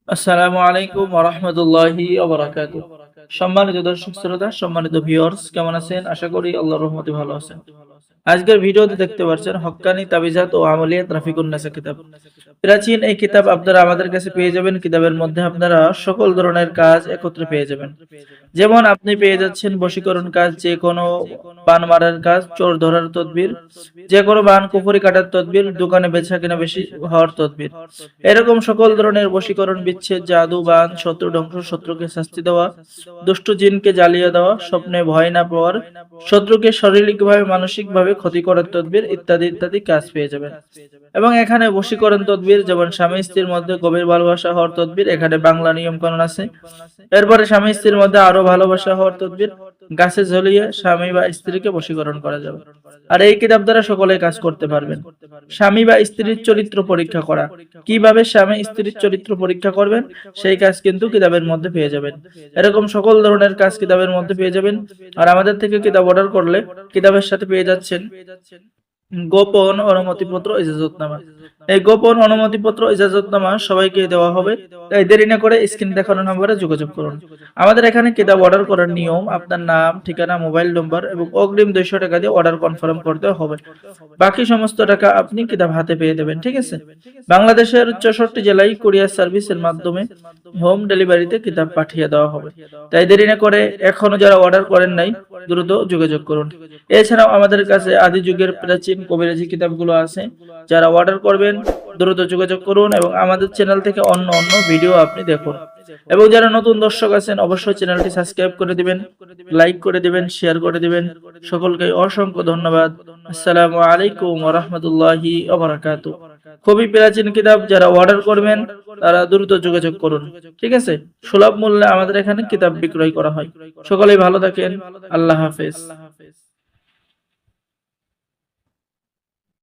আসসালামু আলাইকুম ওয়া রাহমাতুল্লাহি ওয়া বারাকাতুহু। সম্মানিত দর্শক শ্রোতা, সম্মানিত ভিউয়ার্স, কেমন আছেন? আশা করি আল্লাহর রহমতে ভালো আছেন। আজকের ভিডিওতে দেখতে পাচ্ছেন হক্কানি তাবিজাত ও আমলিয়াত রাফিকুন নেসা কিতাব। প্রাচীন এই কিতাব আপনারা আমাদের কাছে পেয়ে যাবেন। কিতাবের মধ্যে আপনারা সকল ধরনের কাজ একত্রে পেয়ে যাবেন। যেমন আপনি পেয়ে যাচ্ছেন বশীকরণ কাজ, যে কোনো বান মারার কাজ, চোর ধরার তদবির, যে কোনো বান কুফরি কাটার তদবির, দোকানে বেচা কেনা বেশি হওয়ার তদবির, এরকম সকল ধরনের বশীকরণ, বিচ্ছেদ, জাদু, বান, শত্রু ধ্বংস, শত্রুকে শাস্তি দেওয়া, দুষ্ট জিনকে জ্বালিয়ে দেওয়া, স্বপ্নে ভয় না পাওয়ার, শত্রুকে শারীরিকভাবে মানসিকভাবে ক্ষতি করার তদবির ইত্যাদি ইত্যাদি কাজ পেয়ে যাবেন। এবং এখানে বশীকরণ তদবির, যেমন স্বামী স্ত্রীর মধ্যে গভীর ভালোবাসা হওয়ার তদবির, এখানে বাংলা নিয়ম কানুন আছে। এরপরে স্বামী স্ত্রীর মধ্যে আরো ভালোবাসা হওয়ার তদবির, গাছে ঝুলিয়ে স্বামী বা স্ত্রীকে বশীকরণ করা যাবে। আর এই কিতাব দ্বারা সকলে কাজ করতে পারবেন। স্বামী বা স্ত্রীর চরিত্র পরীক্ষা করা, কিভাবে স্বামী স্ত্রীর চরিত্র পরীক্ষা করবেন সেই কাজ কিন্তু কিতাবের মধ্যে পেয়ে যাবেন। এরকম সকল ধরনের কাজ কিতাবের মধ্যে পেয়ে যাবেন। আর আমাদের থেকে কিতাব অর্ডার করলে কিতাবের সাথে পেয়ে যাচ্ছেন গোপন অনুমতিপত্র, ইজাজতনামা। এই গোপন অনুমতিপত্র, ইজাজতনামা সবাইকে দেওয়া হবে। তাই দেরি না করে স্ক্রিন দেখানো নম্বরে যোগাযোগ করুন। আমাদের এখানে কিতাব অর্ডার করার নিয়ম: আপনার নাম, ঠিকানা, মোবাইল নম্বর এবং অগ্রিম 200 টাকা দিয়ে অর্ডার কনফার্ম করতে হবে। বাকি সমস্ত টাকা আপনি কিতাব হাতে পেয়ে দেবেন, ঠিক আছে? বাংলাদেশের 64 জেলায় কুরিয়ার সার্ভিসের মাধ্যমে হোম ডেলিভারিতে কিতাব পাঠিয়ে দেওয়া হবে। তাই দেরি না করে এখনো যারা অর্ডার করেন নাই, দ্রুত যোগাযোগ করুন। এছাড়াও আমাদের কাছে আদি যুগের প্রাচীন কবিরাজি কিতাবগুলো আছে। যারা অর্ডার করবেন দ্রুত যোগাযোগ করুন এবং আমাদের চ্যানেল থেকে অন্য অন্য ভিডিও আপনি দেখুন। এবং যারা নতুন দর্শক আছেন অবশ্যই চ্যানেলটি সাবস্ক্রাইব করে দিবেন, লাইক করে দিবেন, শেয়ার করে দিবেন। সকলকে অসংখ্য ধন্যবাদ। আসসালামু আলাইকুম ওয়া রাহমাতুল্লাহি ওয়া বারাকাতুহু। খুবই প্রাচীন কিতাব, যারা অর্ডার করবেন তারা দ্রুত যোগাযোগ করুন, ঠিক আছে? সুলভ মূল্যে আমাদের এখানে কিতাব বিক্রয় করা হয়। সকলেই ভালো থাকেন। আল্লাহ হাফেজ।